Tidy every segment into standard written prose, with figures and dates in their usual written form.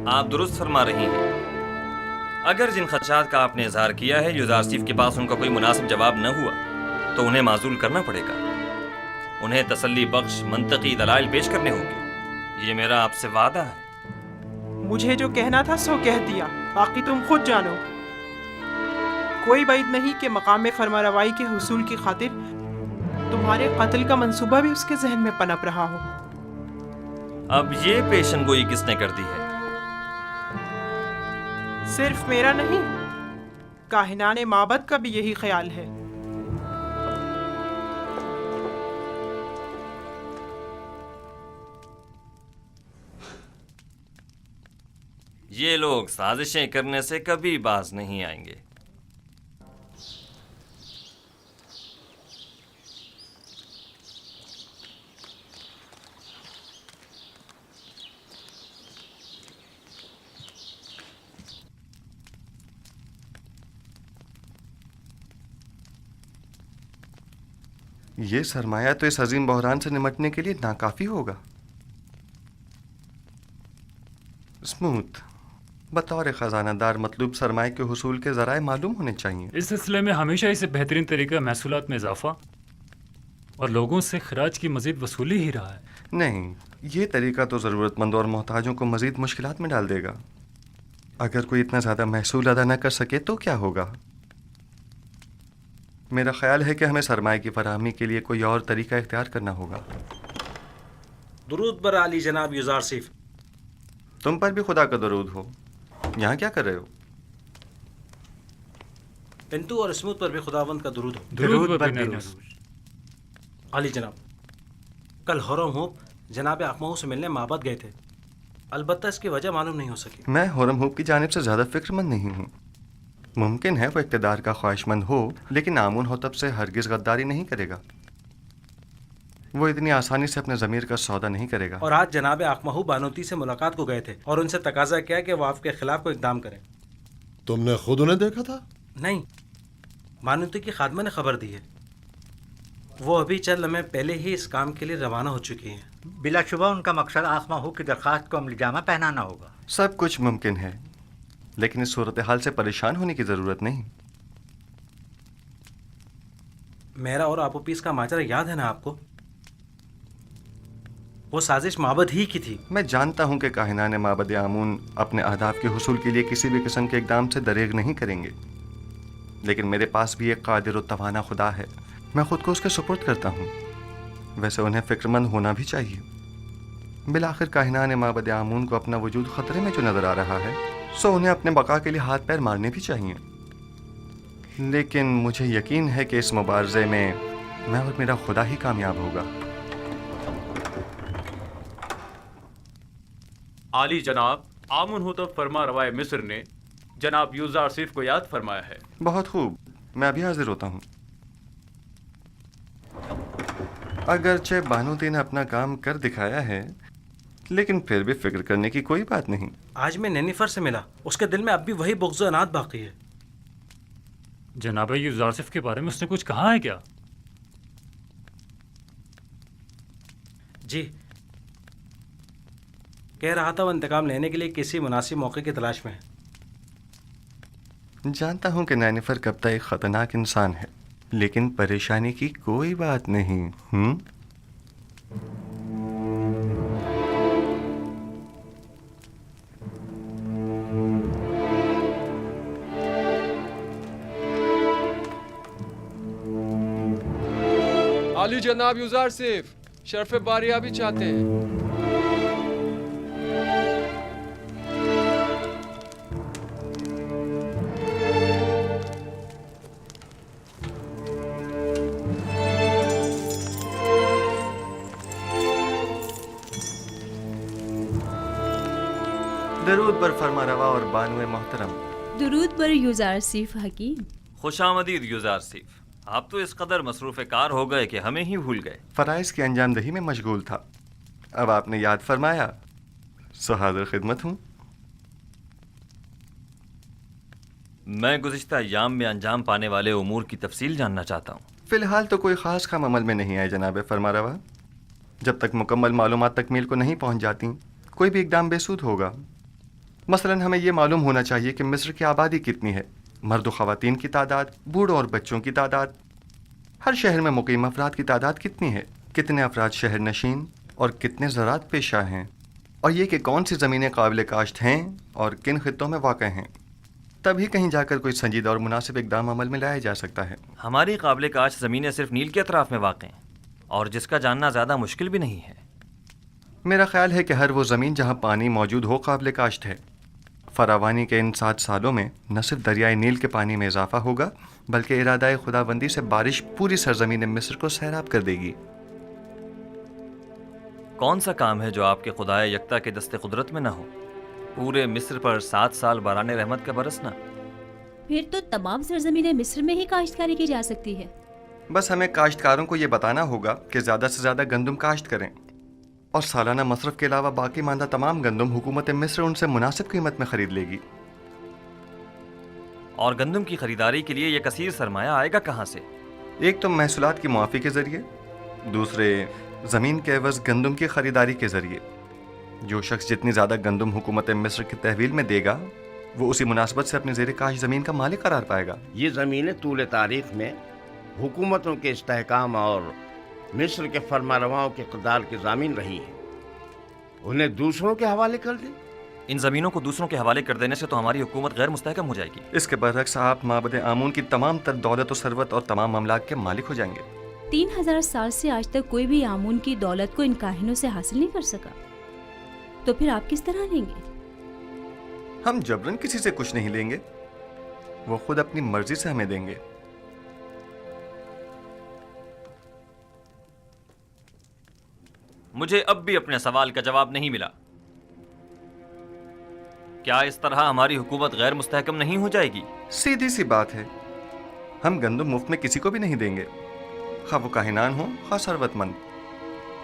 آپ درست فرما رہی ہیں۔ اگر جن خدشات کا آپ نے اظہار کیا ہے یوزار سیف کے پاس ان کا کوئی مناسب جواب نہ ہوا تو انہیں معزول کرنا پڑے گا۔ انہیں تسلی بخش منطقی دلائل پیش کرنے ہوں گے۔ یہ میرا آپ سے وعدہ ہے۔ مجھے جو کہنا تھا سو کہہ دیا، باقی تم خود جانو۔ کوئی بعید نہیں کہ مقام فرمانروائی کے حصول کی خاطر تمہارے قتل کا منصوبہ بھی اس کے ذہن میں پنپ رہا ہو۔ اب یہ پیشن گوئی کس نے کر دی ہے؟ صرف میرا نہیں، کاہنان معبد کا بھی یہی خیال ہے۔ یہ لوگ سازشیں کرنے سے کبھی باز نہیں آئیں گے۔ یہ سرمایہ تو اس عظیم بحران سے نمٹنے کے لیے ناکافی ہوگا۔ اسموتھ، بطور خزانہ دار مطلوب سرمایہ کے حصول کے ذرائع معلوم ہونے چاہیے۔ اس سلسلے میں ہمیشہ اسے بہترین طریقہ محصولات میں اضافہ اور لوگوں سے خراج کی مزید وصولی ہی رہا ہے۔ نہیں، یہ طریقہ تو ضرورت مندوں اور محتاجوں کو مزید مشکلات میں ڈال دے گا۔ اگر کوئی اتنا زیادہ محصول ادا نہ کر سکے تو کیا ہوگا؟ میرا خیال ہے کہ ہمیں سرمایہ کی فراہمی کے لیے کوئی اور طریقہ اختیار کرنا ہوگا۔ درود بر عالی جناب یوزار سیف۔ تم پر بھی خدا کا درود ہو۔ یہاں کیا کر رہے ہو؟ پنتو اور اسموتھ پر بھی خداوند کا درود ہو۔ درود بر نروز۔ عالی جناب، کل ہورم ہوپ جناب اقمہو سے ملنے معبد گئے تھے، البتہ اس کی وجہ معلوم نہیں ہو سکی۔ میں ہورم ہوپ کی جانب سے زیادہ فکر مند نہیں ہوں۔ ممکن ہے وہ اقتدار کا خواہش مند ہو، لیکن آمون ہوتب سے ہرگز غداری نہیں کرے گا۔ وہ اتنی آسانی سے اپنے ضمیر کا سودا نہیں کرے گا۔ اور آج جناب اقمہو بانوتی سے ملاقات کو گئے تھے اور ان سے تقاضا کیا کہ وہ آپ کے خلاف کوئی اقدام کریں۔ تم نے خود انہیں دیکھا تھا؟ نہیں، بانوتی کی خادمہ نے خبر دی ہے۔ وہ ابھی چند لمحے پہلے ہی اس کام کے لیے روانہ ہو چکی ہیں۔ بلا شبہ ان کا مقصد آقمہو کی درخواست کو عملی جامہ پہنانا ہوگا۔ سب کچھ ممکن ہے، لیکن اس صورتحال سے پریشان ہونے کی ضرورت نہیں۔ میرا اور آپو پیس کا ماجرا یاد ہے نا آپ کو؟ وہ سازش معبد ہی کی تھی۔ میں جانتا ہوں کہ کاہنان معبد آمون اپنے اہداف کے حصول کے لیے کسی بھی قسم کے اقدام سے دریغ نہیں کریں گے، لیکن میرے پاس بھی ایک قادر و توانا خدا ہے۔ میں خود کو اس کے سپرد کرتا ہوں۔ ویسے انہیں فکر مند ہونا بھی چاہیے۔ بالآخر کاہنان معبد آمون کو اپنا وجود خطرے میں جو نظر آ رہا ہے، سو انہیں اپنے بقا کے لیے ہاتھ پیر مارنے بھی چاہیے۔ لیکن مجھے یقین ہے کہ اس مبارزے میں میں اور میرا خدا ہی کامیاب ہوگا۔ عالی جناب، آمون ہوتب فرما روائے مصر نے جناب یوزار سیف کو یاد فرمایا ہے۔ بہت خوب، میں ابھی حاضر ہوتا ہوں۔ اگرچہ بانوتی نے اپنا کام کر دکھایا ہے، لیکن پھر بھی فکر کرنے کی کوئی بات نہیں۔ آج میں نینیفر سے ملا، اس کے دل میں اب بھی وہی بغض و عناد باقی ہے۔ جناب یوزار سیف کے بارے میں اس نے کچھ کہا ہے کیا؟ جی، کہہ رہا تھا وہ انتقام لینے کے لیے کسی مناسب موقع کی تلاش میں ہے۔ جانتا ہوں کہ نینیفر کبتا ایک خطرناک انسان ہے، لیکن پریشانی کی کوئی بات نہیں۔ عالی جناب یوزار سیف شرف باریابی چاہتے ہیں۔ درود بر فرما روا اور بانوے محترم۔ درود بر یوزار سیف حکیم۔ خوش آمدید یوزار سیف۔ آپ تو اس قدر مصروف کار ہو گئے کہ ہمیں ہی بھول گئے۔ فرائض کی انجام دہی میں مشغول تھا، اب آپ نے یاد فرمایا، سو حاضر خدمت ہوں۔ میں گزشتہ ایام میں انجام پانے والے امور کی تفصیل جاننا چاہتا ہوں۔ فی الحال تو کوئی خاص کام عمل میں نہیں آئے جناب فرما روا۔ جب تک مکمل معلومات تکمیل کو نہیں پہنچ جاتی، کوئی بھی اقدام بے سود ہوگا۔ مثلاً ہمیں یہ معلوم ہونا چاہیے کہ مصر کی آبادی کتنی ہے، مرد و خواتین کی تعداد، بوڑھوں اور بچوں کی تعداد، ہر شہر میں مقیم افراد کی تعداد کتنی ہے، کتنے افراد شہر نشین اور کتنے زراعت پیشہ ہیں، اور یہ کہ کون سی زمینیں قابل کاشت ہیں اور کن خطوں میں واقع ہیں۔ تبھی کہیں جا کر کوئی سنجیدہ اور مناسب اقدام عمل میں لایا جا سکتا ہے۔ ہماری قابل کاشت زمینیں صرف نیل کے اطراف میں واقع ہیں، اور جس کا جاننا زیادہ مشکل بھی نہیں ہے۔ میرا خیال ہے کہ ہر وہ زمین جہاں پانی موجود ہو قابل کاشت ہے۔ فراوانی کے ان 7 سالوں میں نہ صرف دریائے نیل کے پانی میں اضافہ ہوگا بلکہ ارادہ خداوندی سے بارش پوری سرزمین مصر کو سیراب کر دے گی۔ کون سا کام ہے جو آپ کے خدائے یکتا کے دست قدرت میں نہ ہو؟ پورے مصر پر 7 سال باران رحمت کا برسنا۔ پھر تو تمام سرزمین مصر میں ہی کاشتکاری کی جا سکتی ہے۔ بس ہمیں کاشتکاروں کو یہ بتانا ہوگا کہ زیادہ سے زیادہ گندم کاشت کریں، اور سالانہ مصرف کے علاوہ باقی ماندہ تمام گندم حکومت مصر ان سے مناسب قیمت میں خرید لے گی۔ اور گندم کی خریداری کے لیے یہ کثیر سرمایہ آئے گا کہاں سے؟ ایک تو محصولات کی معافی کے ذریعے، دوسرے زمین کے عوض گندم کی خریداری کے ذریعے۔ جو شخص جتنی زیادہ گندم حکومت مصر کی تحویل میں دے گا وہ اسی مناسبت سے اپنی زیر کاشت زمین کا مالک قرار پائے گا۔ یہ زمینیں طول تاریخ میں حکومتوں کے استحکام اور مصر کے فرما رواؤں کے اقتدار کی ضامن رہی ہیں، انہیں دوسروں کے حوالے کر دیں۔ ان زمینوں کو دوسروں کے حوالے کر دینے سے تو ہماری حکومت غیر مستحکم ہو جائے گی۔ اس کے برعکس آپ معبد آمون کی تمام تر دولت و ثروت اور تمام املاک کے مالک ہو جائیں گے۔ 3000 سال سے آج تک کوئی بھی آمون کی دولت کو ان کاہنوں سے حاصل نہیں کر سکا، تو پھر آپ کس طرح لیں گے؟ ہم جبرن کسی سے کچھ نہیں لیں گے، وہ خود اپنی مرضی سے ہمیں دیں گے۔ مجھے اب بھی اپنے سوال کا جواب نہیں ملا۔ کیا اس طرح ہماری حکومت غیر مستحکم نہیں ہو جائے گی؟ سیدھی سی بات ہے، ہم گندم مفت میں کسی کو بھی نہیں دیں گے، خواہ وہ کاہنان ہوں خواہ ثروت مند۔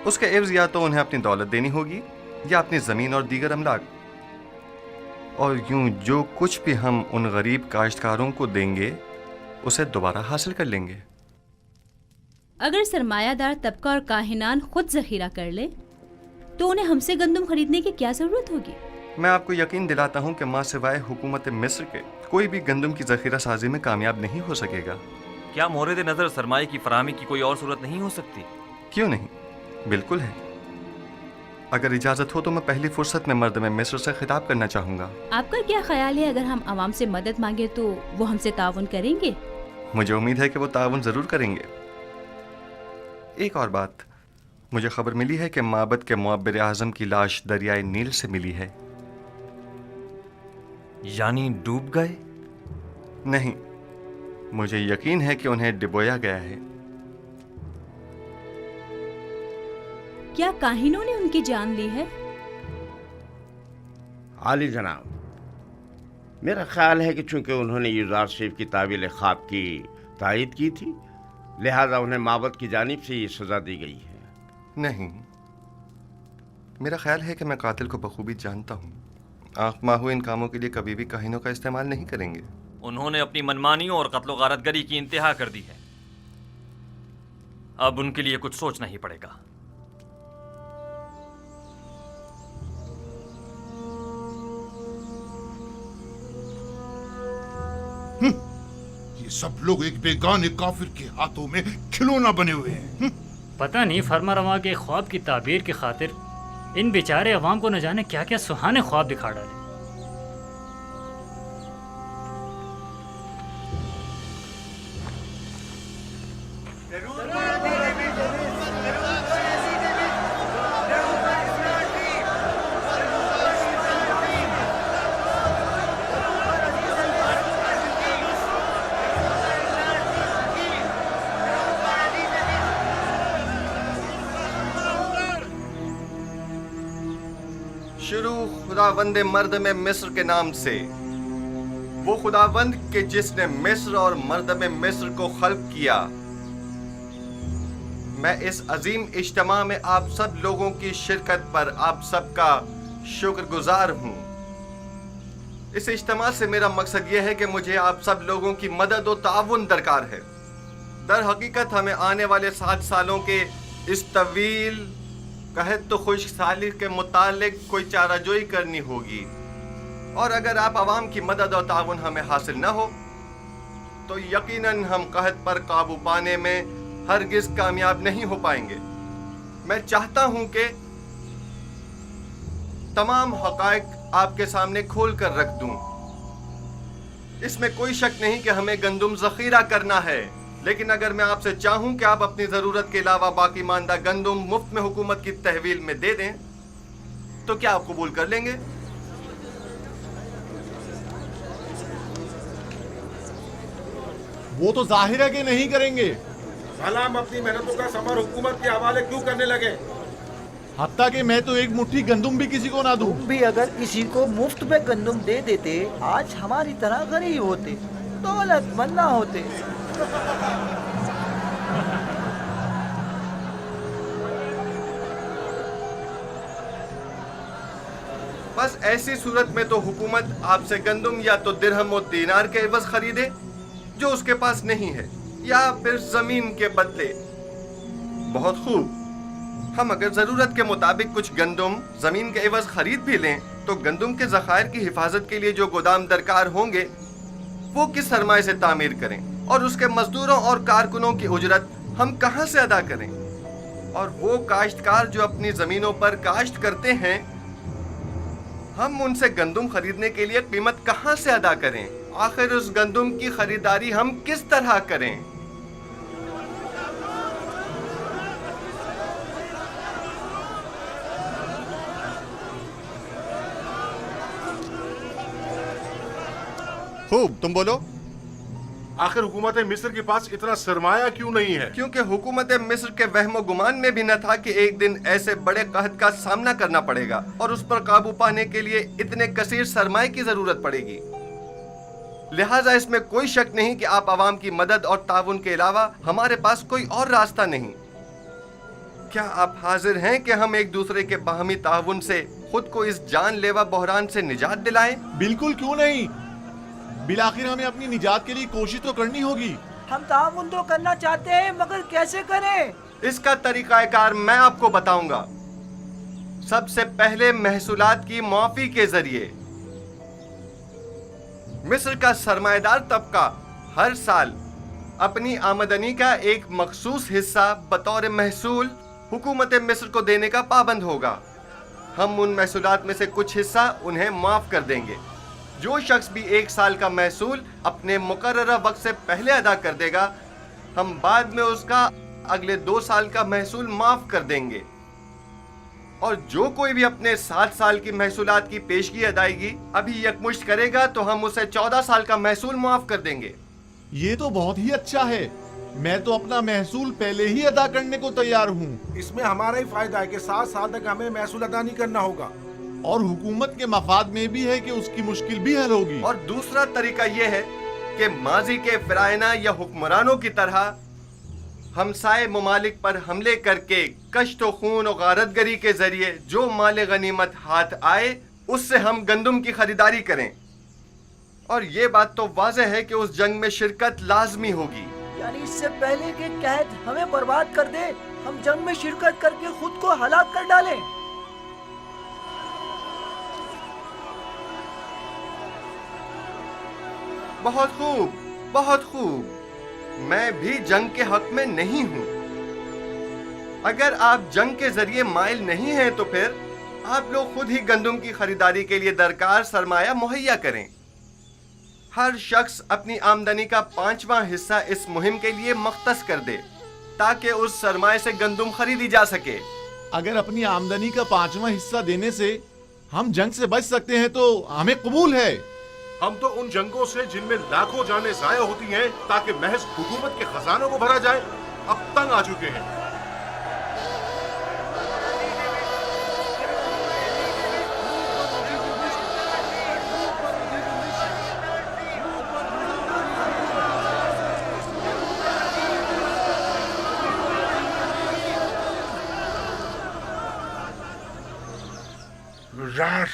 اس کے عوض یا تو انہیں اپنی دولت دینی ہوگی یا اپنی زمین اور دیگر املاک، اور یوں جو کچھ بھی ہم ان غریب کاشتکاروں کو دیں گے اسے دوبارہ حاصل کر لیں گے۔ اگر سرمایہ دار طبقہ اور کاہنان خود ذخیرہ کر لے تو انہیں ہم سے گندم خریدنے کی کیا ضرورت ہوگی؟ میں آپ کو یقین دلاتا ہوں کہ ماں سوائے حکومت مصر کے کوئی بھی گندم کی ذخیرہ سازی میں کامیاب نہیں ہو سکے گا۔ کیا مورد نظر سرمایہ کی فراہمی کی کوئی اور صورت نہیں ہو سکتی؟ کیوں نہیں، بالکل ہے۔ اگر اجازت ہو تو میں پہلی فرصت میں مردم مصر سے خطاب کرنا چاہوں گا۔ آپ کا کیا خیال ہے اگر ہم عوام سے مدد مانگے تو وہ ہم سے تعاون کریں گے؟ مجھے امید ہے کہ وہ تعاون ضرور کریں گے۔ ایک اور بات، مجھے خبر ملی ہے کہ معبد کے معبر اعظم کی لاش دریائے نیل سے ملی ہے۔ یعنی ڈوب گئے؟ نہیں، مجھے یقین ہے کہ انہیں ڈبویا گیا ہے۔ کیا کاہنوں نے ان کی جان لی ہے؟ عالی جناب، میرا خیال ہے کہ چونکہ انہوں نے یوزارسیف کی تعویل خواب کی تائید کی تھی لہذا انہیں معبد کی جانب سے یہ سزا دی گئی ہے۔ نہیں، میرا خیال ہے کہ میں قاتل کو بخوبی جانتا ہوں۔ آنکھ ماہو ان کاموں کے لیے کبھی بھی کاہنوں کا استعمال نہیں کریں گے۔ انہوں نے اپنی منمانیوں اور قتل و غارت گری کی انتہا کر دی ہے، اب ان کے لیے کچھ سوچنا ہی پڑے گا۔ یہ سب لوگ ایک بیگانے کافر کے ہاتھوں میں کھلونا بنے ہوئے ہیں۔ پتہ نہیں فرما رواں کے خواب کی تعبیر کی خاطر ان بیچارے عوام کو نہ جانے کیا کیا سہانے خواب دکھا ڈالے۔ شروع خداوند مردم مصر کے نام سے، وہ خداوند کہ جس نے مصر اور مردم مصر کو خلق کیا۔ میں اس عظیم اجتماع میں آپ سب لوگوں کی شرکت پر آپ سب کا شکر گزار ہوں۔ اس اجتماع سے میرا مقصد یہ ہے کہ مجھے آپ سب لوگوں کی مدد و تعاون درکار ہے۔ در حقیقت ہمیں آنے والے 7 سالوں کے اس طویل قحط و خشک سالی کے متعلق کوئی چارہ جوئی کرنی ہوگی۔ اور اگر آپ عوام کی مدد اور تعاون ہمیں حاصل نہ ہو تو یقیناً ہم قحط پر قابو پانے میں ہرگز کامیاب نہیں ہو پائیں گے۔ میں چاہتا ہوں کہ تمام حقائق آپ کے سامنے کھول کر رکھ دوں۔ اس میں کوئی شک نہیں کہ ہمیں گندم ذخیرہ کرنا ہے، لیکن اگر میں آپ سے چاہوں کہ آپ اپنی ضرورت کے علاوہ باقی ماندہ گندم مفت میں حکومت کی تحویل میں دے دیں تو کیا آپ قبول کر لیں گے؟ وہ تو ظاہر ہے کہ نہیں کریں گے۔ سلام اپنی محنتوں کا ثمر حکومت کے حوالے کیوں کرنے لگے؟ حتیٰ کہ میں تو ایک مٹھی گندم بھی کسی کو نہ دوں۔ تم بھی اگر کسی کو مفت میں گندم دے دیتے آج ہماری طرح غریب ہوتے، دولت مند نہ ہوتے۔ بس ایسی صورت میں تو حکومت آپ سے گندم یا تو درہم و دینار کے عوض خریدے جو اس کے پاس نہیں ہے، یا پھر زمین کے بدلے۔ بہت خوب، ہم اگر ضرورت کے مطابق کچھ گندم زمین کے عوض خرید بھی لیں تو گندم کے ذخائر کی حفاظت کے لیے جو گودام درکار ہوں گے وہ کس سرمایہ سے تعمیر کریں، اور اس کے مزدوروں اور کارکنوں کی اجرت ہم کہاں سے ادا کریں؟ اور وہ کاشتکار جو اپنی زمینوں پر کاشت کرتے ہیں، ہم ان سے گندم خریدنے کے لیے قیمت کہاں سے ادا کریں؟ آخر اس گندم کی خریداری ہم کس طرح کریں؟ خوب، تم بولو۔ آخر حکومت مصر کے پاس اتنا سرمایہ کیوں نہیں ہے؟ کیونکہ حکومت مصر کے وہم و گمان میں بھی نہ تھا کہ ایک دن ایسے بڑے قحط کا سامنا کرنا پڑے گا اور اس پر قابو پانے کے لیے اتنے کثیر سرمایہ کی ضرورت پڑے گی۔ لہٰذا اس میں کوئی شک نہیں کہ آپ عوام کی مدد اور تعاون کے علاوہ ہمارے پاس کوئی اور راستہ نہیں۔ کیا آپ حاضر ہیں کہ ہم ایک دوسرے کے باہمی تعاون سے خود کو اس جان لیوا بحران سے نجات دلائیں؟ بالکل کیوں نہیں، بالآخر ہمیں اپنی نجات کے لیے کوشش تو کرنی ہوگی۔ ہم تعاون تو کرنا چاہتے ہیں مگر کیسے کریں؟ اس کا طریقہ کار میں آپ کو بتاؤں گا۔ سب سے پہلے محصولات کی معافی کے ذریعے مصر کا سرمایہ دار طبقہ ہر سال اپنی آمدنی کا ایک مخصوص حصہ بطور محصول حکومت مصر کو دینے کا پابند ہوگا۔ ہم ان محصولات میں سے کچھ حصہ انہیں معاف کر دیں گے۔ جو شخص بھی 1 سال کا محصول اپنے مقررہ وقت سے پہلے ادا کر دے گا، ہم بعد میں اس کا اگلے 2 سال کا محصول معاف کر دیں گے، اور جو کوئی بھی اپنے 7 سال کی محصولات کی پیشگی ادائیگی ابھی یکمشت کرے گا تو ہم اسے 14 سال کا محصول معاف کر دیں گے۔ یہ تو بہت ہی اچھا ہے، میں تو اپنا محصول پہلے ہی ادا کرنے کو تیار ہوں۔ اس میں ہمارا ہی فائدہ ہے کہ 7 سال تک ہمیں محصول ادا نہیں کرنا ہوگا، اور حکومت کے مفاد میں بھی ہے کہ اس کی مشکل بھی حل ہوگی۔ اور دوسرا طریقہ یہ ہے کہ ماضی کے فرعونہ یا حکمرانوں کی طرح ہمسائے ممالک پر حملے کر کے کشت و خون و غارت گری کے ذریعے جو مال غنیمت ہاتھ آئے اس سے ہم گندم کی خریداری کریں۔ اور یہ بات تو واضح ہے کہ اس جنگ میں شرکت لازمی ہوگی۔ یعنی اس سے پہلے کہ قحط ہمیں برباد کر دے ہم جنگ میں شرکت کر کے خود کو ہلاک کر ڈالیں۔ بہت خوب، بہت خوب، میں بھی جنگ کے حق میں نہیں ہوں۔ اگر آپ جنگ کے ذریعے مائل نہیں ہیں تو پھر آپ لوگ خود ہی گندم کی خریداری کے لیے درکار سرمایہ مہیا کریں۔ ہر شخص اپنی آمدنی کا 5واں حصہ اس مہم کے لیے مختص کر دے تاکہ اس سرمایہ سے گندم خریدی جا سکے۔ اگر اپنی آمدنی کا 5واں حصہ دینے سے ہم جنگ سے بچ سکتے ہیں تو ہمیں قبول ہے۔ ہم تو ان جنگوں سے جن میں لاکھوں جانیں ضائع ہوتی ہیں تاکہ محض حکومت کے خزانوں کو بھرا جائے اب تنگ آ چکے ہیں۔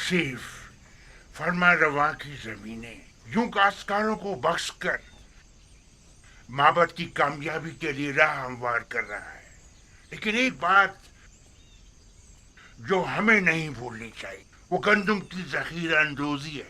صرف فرما روا کی زمینیں یوں کاشتکاروں کو بخش کر معبد کی کامیابی کے لیے راہ ہموار کر رہا ہے، لیکن ایک بات جو ہمیں نہیں بھولنی چاہیے وہ گندم کی ذخیرہ اندوزی ہے۔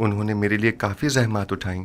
انہوں نے میرے لیے کافی زحمات اٹھائیں۔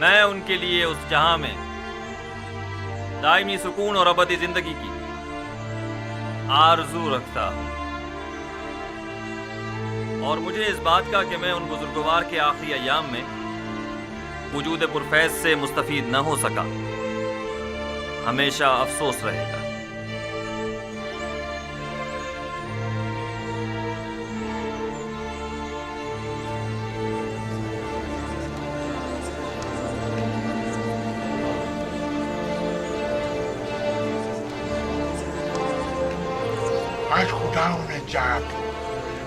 میں ان کے لیے اس جہاں میں دائمی سکون اور ابدی زندگی کی آرزو رکھتا ہوں، اور مجھے اس بات کا کہ میں ان بزرگوار کے آخری ایام میں وجود پرفیض سے مستفید نہ ہو سکا ہمیشہ افسوس رہے گا۔ آج خدا نے چاہا کہ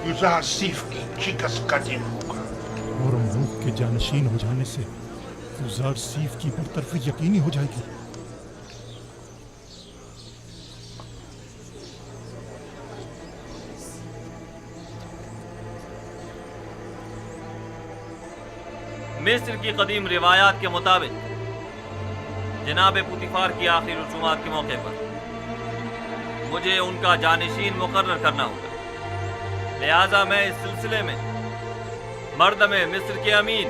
یوزارسیف کی شکست کا دن ہوگا، اور ملوک کے جانشین ہو جانے سے یوزارسیف کی برطرفی یقینی ہو جائے گی۔ مصر کی قدیم روایات کے مطابق جناب پوتیفار کی آخری رسومات کے موقع پر مجھے ان کا جانشین مقرر کرنا ہوگا، لہذا میں اس سلسلے میں مردم مصر کے امین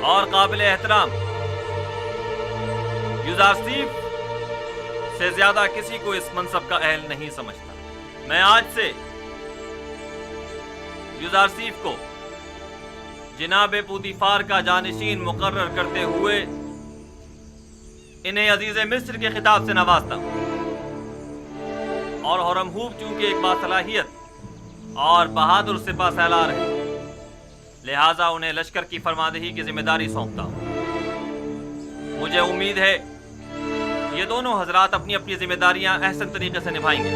اور قابل احترام یوزارسیف سے زیادہ کسی کو اس منصب کا اہل نہیں سمجھتا۔ میں آج سے یوزارسیف کو جناب پوتیفار کا جانشین مقرر کرتے ہوئے انہیں عزیز مصر کے خطاب سے نوازتا ہوں، اور ہرمہوب چونکہ ایک باصلاحیت اور بہادر سپہ سالار ہے، لہٰذا انہیں لشکر کی فرماندہی کی ذمہ داری سونپتا ہوں۔ مجھے امید ہے یہ دونوں حضرات اپنی اپنی ذمہ داریاں احسن طریقے سے نبھائیں گے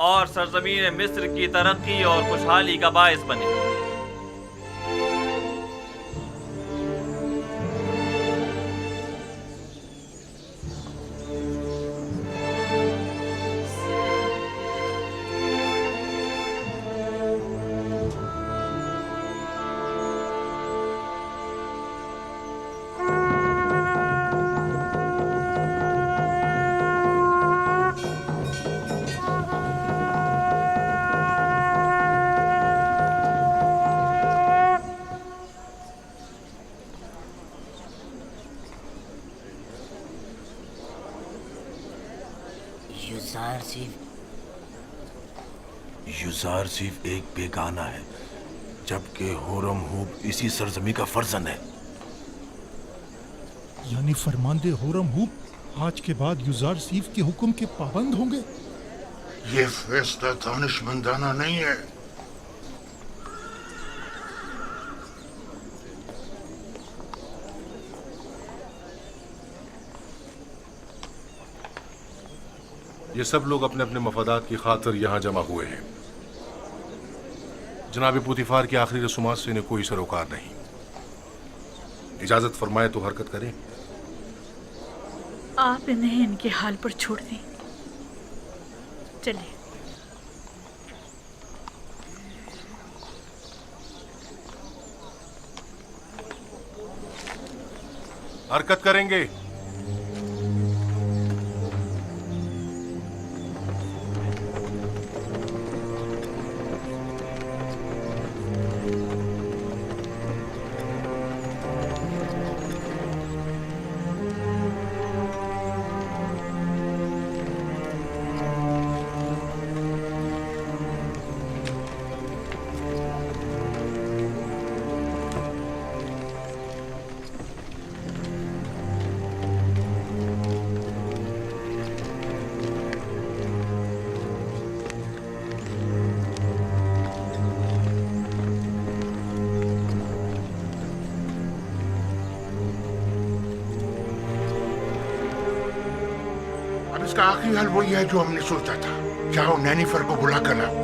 اور سرزمین مصر کی ترقی اور خوشحالی کا باعث بنے گے۔ یوزارسیف ایک بیگانہ ہے، جبکہ ہورمہوب اسی سرزمین کا فرزند ہے۔ یعنی فرماندے ہورمہوب آج کے بعد یوزارسیف کے حکم کے پابند ہوں گے؟ یہ فیصلہ دانشمندانہ نہیں ہے۔ یہ سب لوگ اپنے اپنے مفادات کی خاطر یہاں جمع ہوئے ہیں۔ جناب پوتیفار کی آخری رسومات سے انہیں کوئی سروکار نہیں۔ اجازت فرمائے تو حرکت کریں۔ آپ انہیں ان کے حال پر چھوڑ دیں، چلیں۔ حرکت کریں گے۔ اس کا آخری حل وہی ہے جو ہم نے سوچا تھا۔ چاہو نینیفر کو بلا کر لاؤ۔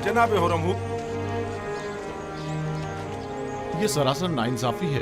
جناب ہورمہوب، یہ سراسر ناانصافی ہے۔